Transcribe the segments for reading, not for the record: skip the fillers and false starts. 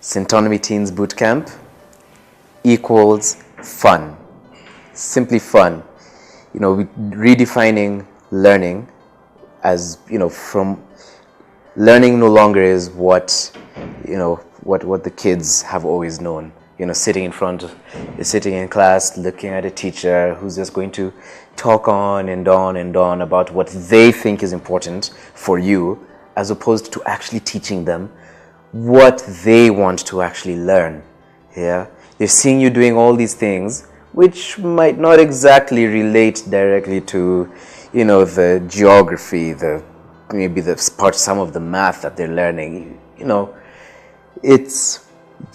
Centonomy Teens Bootcamp equals fun. Simply fun. Redefining learning as, from learning no longer is what the kids have always known. Sitting in class, looking at a teacher who's just going to talk on and on and on about what they think is important for you, as opposed to actually teaching them what they want to actually learn. Yeah, they're seeing you doing all these things which might not exactly relate directly to, the geography, maybe some of the math that they're learning.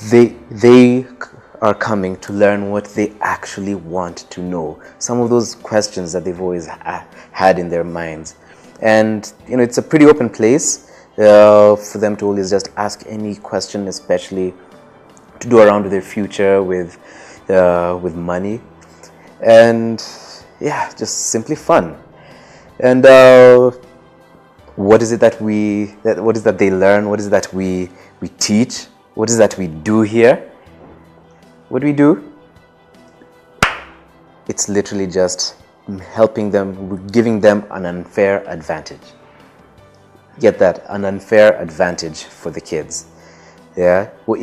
They are coming to learn what they actually want to know. Some of those questions that they've always had in their minds. And, it's a pretty open place for them to always just ask any question, especially to do around with their future, with money. And, yeah, just simply fun. And what is it that they learn? What is it that we teach? What is it that we do here? What do we do? It's literally just helping them, giving them an unfair advantage. Get that? An unfair advantage for the kids. Yeah? Well,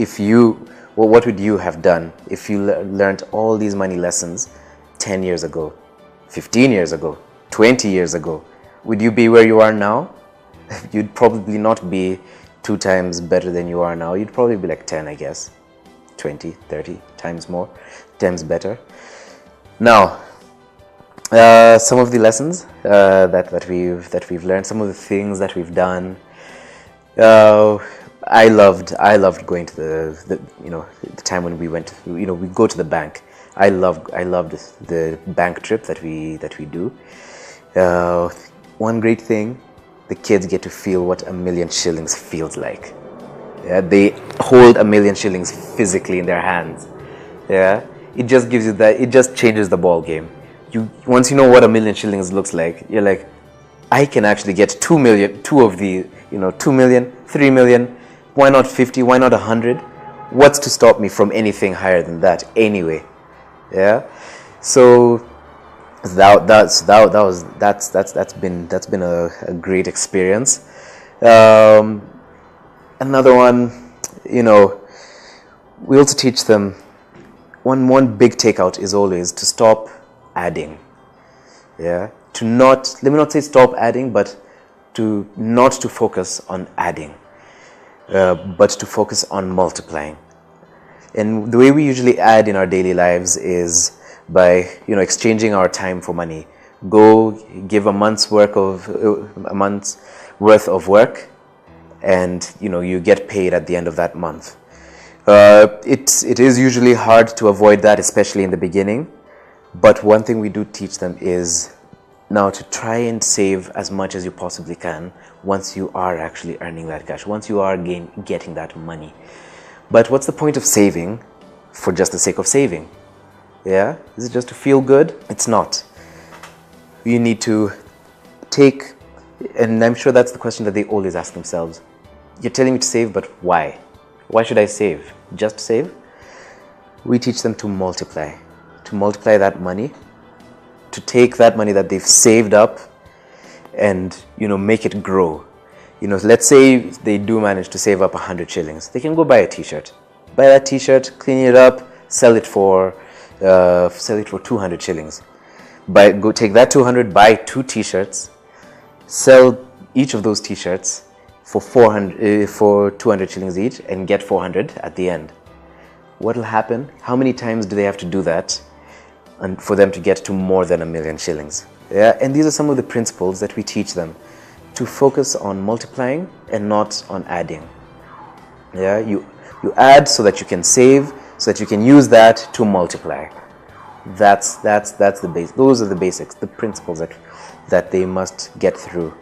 what would you have done if you learned all these money lessons 10 years ago, 15 years ago, 20 years ago? Would you be where you are now? You'd probably not be 2 times better than you are now. You'd probably be like 10, I guess. 20, 30 times better. Now, some of the lessons that we've learned, some of the things that we've done. I loved going to the time when we went. We go to the bank. I loved the bank trip that we do. One great thing, the kids get to feel what 1,000,000 shillings feels like. Yeah, they hold 1,000,000 shillings physically in their hands. Yeah, it just gives you that. It just changes the ball game. Once you know what 1,000,000 shillings looks like, you're like, I can actually get 2 million, 2 million, 3 million. Why not 50? Why not 100? What's to stop me from anything higher than that anyway? Yeah, so that's been a great experience. Another one, we also teach them, one big takeout is always to stop adding. Yeah, let me not say stop adding, but not to focus on adding, but to focus on multiplying. And the way we usually add in our daily lives is by, exchanging our time for money. Go give a month's worth of work, and you get paid at the end of that month. It is usually hard to avoid that, especially in the beginning. But one thing we do teach them is now to try and save as much as you possibly can once you are actually earning that cash, once you are getting that money. But what's the point of saving for just the sake of saving? Yeah? Is it just to feel good? It's not. You need to take, and I'm sure that's the question that they always ask themselves. You're telling me to save, but why? Why should I save? Just save? We teach them to multiply that money, to take that money that they've saved up and, make it grow. Let's say they do manage to save up 100 shillings. They can go buy a t-shirt. Buy that t-shirt, clean it up, sell it for 200 shillings. Go take that 200, buy 2 t-shirts, sell each of those t-shirts for 200 shillings each, and get 400 at the end. What will happen? How many times do they have to do that and for them to get to more than 1,000,000 shillings? Yeah, and these are some of the principles that we teach them, to focus on multiplying and not on adding. Yeah, you add so that you can save, so that you can use that to multiply. That's the base. Those are the basics, the principles that they must get through.